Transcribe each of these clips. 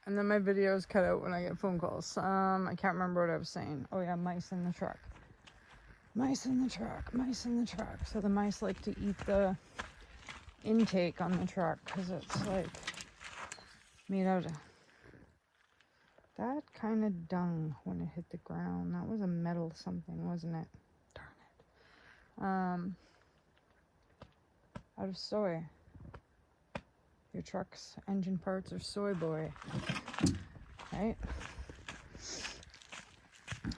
And then my video is cut out when I get phone calls. I can't remember what I was saying. Oh yeah, mice in the truck. Mice in the truck, mice in the truck. So the mice like to eat the intake on the truck because it's like made out of that kind of dung when it hit the ground. That was a metal something, wasn't it? Darn it. Out of soy. Your truck's engine parts are soy boy, right?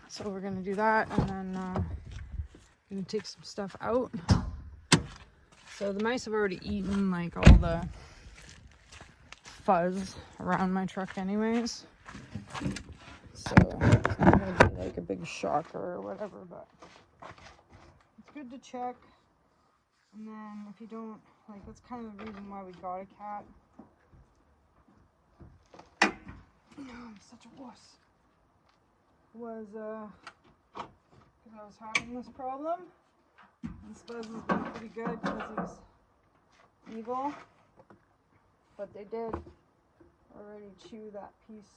So we're gonna do that, and then gonna take some stuff out. So the mice have already eaten like all the fuzz around my truck anyways. So it's not gonna be like a big shocker or whatever, but it's good to check. And then if you don't, like, that's kind of the reason why we got a cat. I'm such a wuss. Was because I was having this problem. And Spuzz has been pretty good because he's evil. But they did already chew that piece,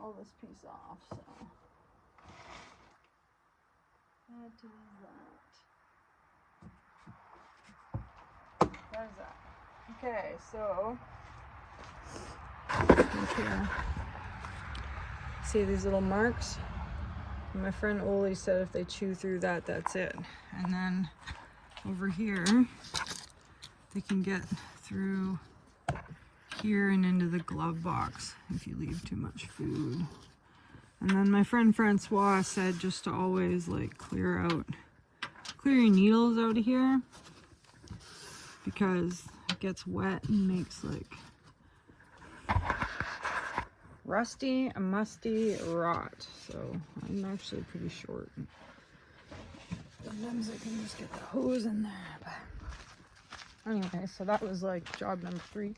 all this piece off, so. That is that. That is that. Okay, so. Okay. See these little marks? My friend Oli said if they chew through that, that's it. And then over here, they can get through here and into the glove box if you leave too much food. And then my friend Francois said just to always like clear your needles out of here because it gets wet and makes like rusty, a musty rot. So I'm actually pretty short. Sometimes I can just get the hose in there. But anyway, so that was like job number 3.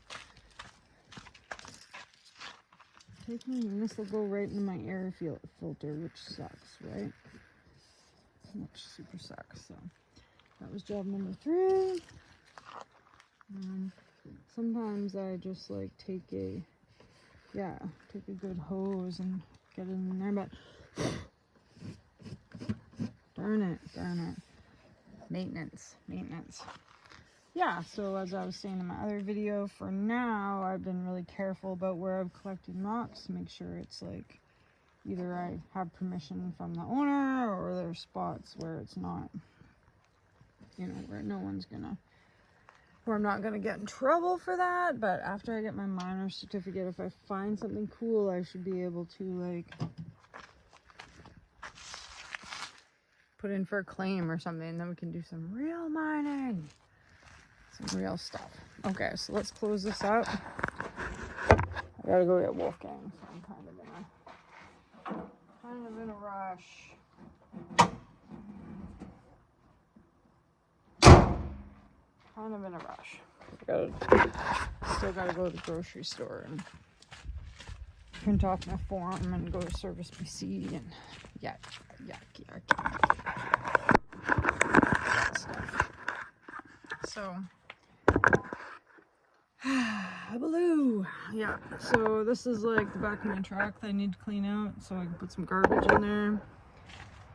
This will go right into my air filter, which sucks, right? Which super sucks. So that was job number 3. Sometimes I just like take a good hose and get it in there, but darn it. Maintenance. Yeah, so as I was saying in my other video, for now, I've been really careful about where I've collected rocks to make sure it's like, either I have permission from the owner, or there's spots where it's not, where no one's gonna, where I'm not gonna get in trouble for that. But after I get my miner's certificate, if I find something cool, I should be able to like put in for a claim or something, and then we can do some real mining, some real stuff. Okay, so let's close this up. I gotta go get Wolfgang, so I'm kind of in a rush. Still gotta go to the grocery store and print off my form and go to Service BC and yuck. Stuff. So, baloo. Yeah, so this is like the back of my truck that I need to clean out so I can put some garbage in there. And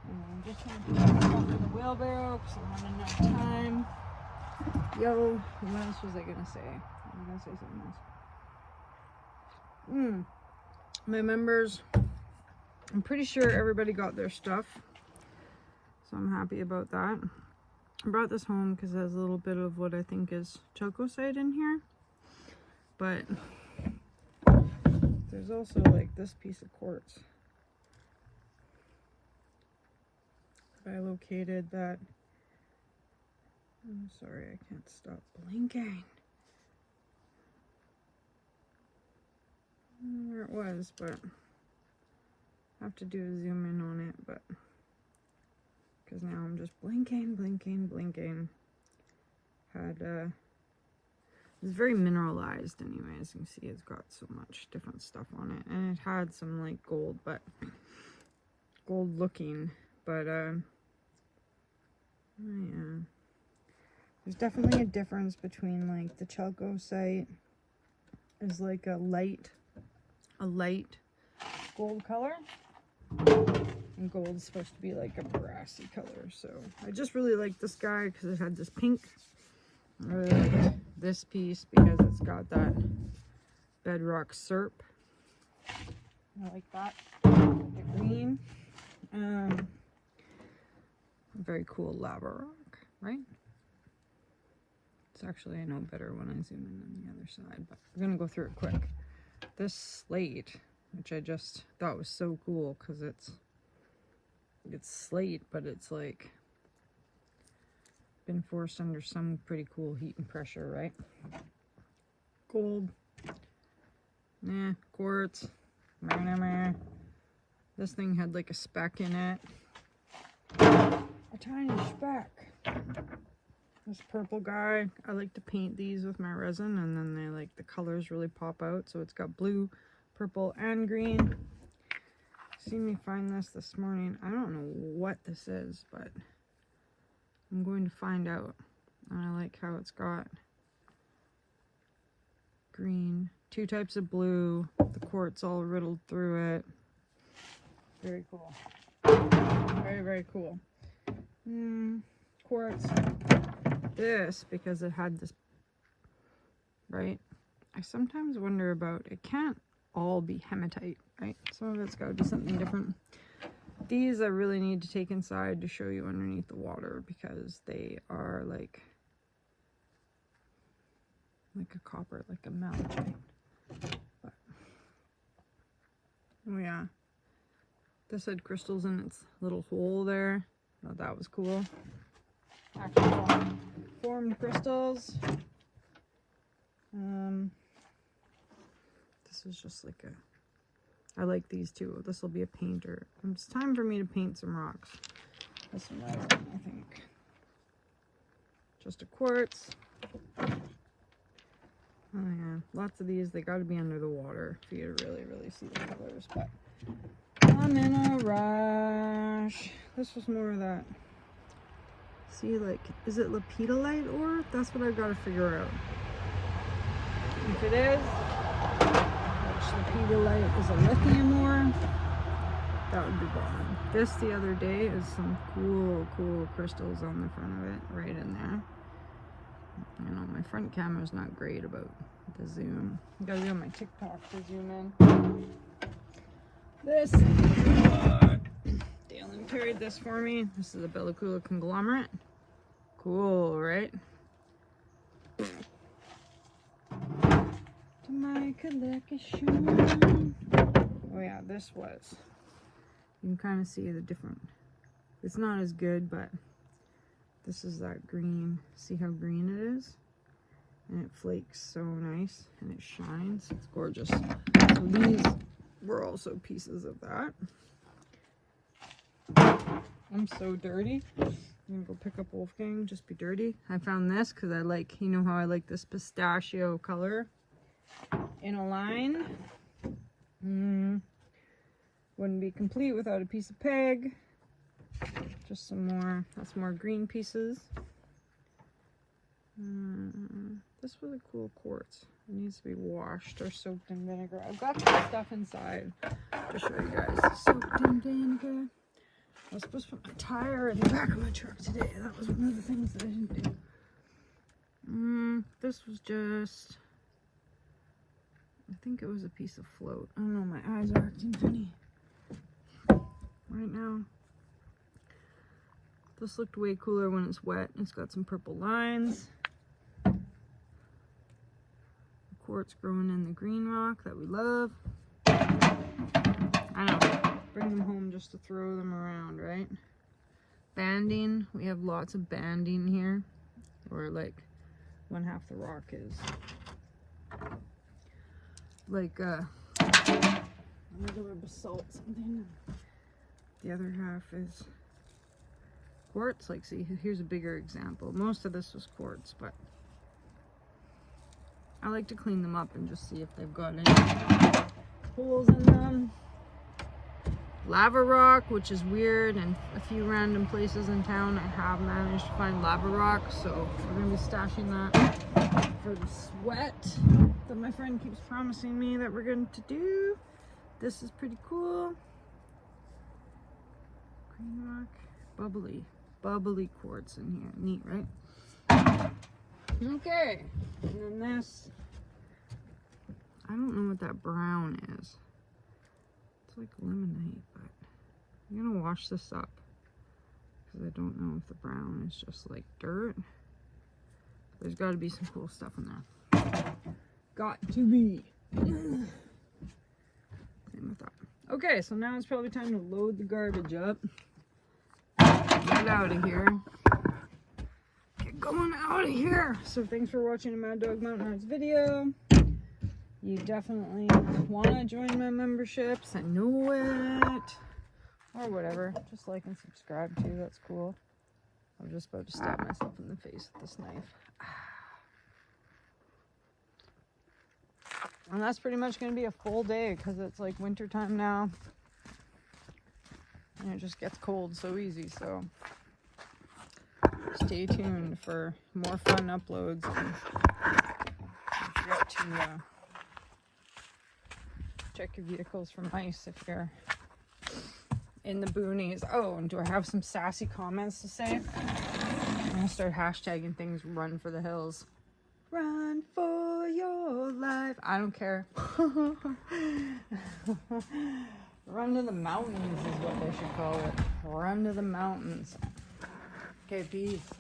I'm just gonna put stuff in the wheelbarrow because I'm running out of time. Yo, what else was I gonna say? I'm gonna say something else. My members, I'm pretty sure everybody got their stuff, so I'm happy about that. I brought this home because it has a little bit of what I think is chalcocite in here, but there's also like this piece of quartz that I located that, I'm sorry, I can't stop blinking. I don't know where it was, but I have to do a zoom in on it, but because now I'm just blinking. It's very mineralized anyway. As you can see, it's got so much different stuff on it, and it had some like gold looking, but yeah, there's definitely a difference between like the chalcocite is like a light a light gold color. And gold is supposed to be like a brassy color. So I just really like this guy because it had this pink. I really like this piece because it's got that bedrock serp. I like that. The green. Very cool lava rock, right? It's actually, I know better when I zoom in on the other side, but we're gonna go through it quick. This slate, which I just thought was so cool because it's slate, but it's like been forced under some pretty cool heat and pressure, right? Gold. Nah, quartz. This thing had like a speck in it. A tiny speck. This purple guy, I like to paint these with my resin, and then they like the colors really pop out. So it's got blue, purple, and green. Seen me find this morning. I don't know what this is, but I'm going to find out. And I like how it's got green, 2 types of blue, the quartz all riddled through it. Very cool. Very, very cool. Quartz. This, because it had this, right? I sometimes wonder about, it can't all be hematite, right? Some of it's got to be something different. These I really need to take inside to show you underneath the water because they are like a copper, like a malachite. But, oh yeah, this had crystals in its little hole there. I thought that was cool. Actual formed crystals. This is just like I like these too. This will be a painter. It's time for me to paint some rocks. This one, I think. Just a quartz. Oh yeah, lots of these. They got to be under the water for you to really, really see the colors. But I'm in a rush. This was more of that. See, like, is it lepidolite ore? That's what I've got to figure out. If it is, which lepidolite is a lithium ore, that would be bomb. This the other day is some cool crystals on the front of it, right in there. You know, my front camera's not great about the zoom. I gotta be on my TikTok to zoom in. This, Dalen carried this for me. This is a Bella Coola conglomerate. Cool, right? To my collection. Oh yeah, this was. You can kind of see the different. It's not as good, but this is that green. See how green it is? And it flakes so nice, and it shines. It's gorgeous. So these were also pieces of that. I'm so dirty. I'm gonna go pick up Wolfgang, just be dirty. I found this because I like, you know how I like this pistachio color in a line. Wouldn't be complete without a piece of peg. Just some more, that's more green pieces. This was a cool quartz. It needs to be washed or soaked in vinegar. I've got this stuff inside to show you guys. Soaked in vinegar. I was supposed to put my tire in the back of my truck today. That was one of the things that I didn't do. This was just, I think it was a piece of float. I don't know, my eyes are acting funny right now. This looked way cooler when it's wet. It's got some purple lines. Quartz growing in the green rock that we love. I know. Bring them home just to throw them around, right? Banding. We have lots of banding here. Or like one half the rock is like regular basalt something. The other half is quartz. Like, see, here's a bigger example. Most of this was quartz, but I like to clean them up and just see if they've got any holes in them. Lava rock, which is weird, and a few random places in town I have managed to find lava rock, so we're gonna be stashing that for the sweat that my friend keeps promising me that we're going to do. This is pretty cool. Green rock, bubbly quartz in here. Neat, right? Okay, and then this, I don't know what that brown is. It's like lemonade, but I'm gonna wash this up because I don't know if the brown is just like dirt. There's got to be some cool stuff in there. Got to be. Same with that. Okay, so now it's probably time to load the garbage up. Get out of here. Get going out of here. So thanks for watching a Mad Dog Mountain Arts video. You definitely want to join my memberships. I know it. Or whatever. Just like and subscribe too. That's cool. I'm just about to stab myself in the face with this knife. And that's pretty much going to be a full day because it's like winter time now. And it just gets cold so easy. So stay tuned for more fun uploads. And don't forget to check your vehicles for mice if you're in the boonies. Oh, and do I have some sassy comments to say? I'm going to start hashtagging things run for the hills. Run for your life. I don't care. Run to the mountains is what they should call it. Run to the mountains. Okay, peace.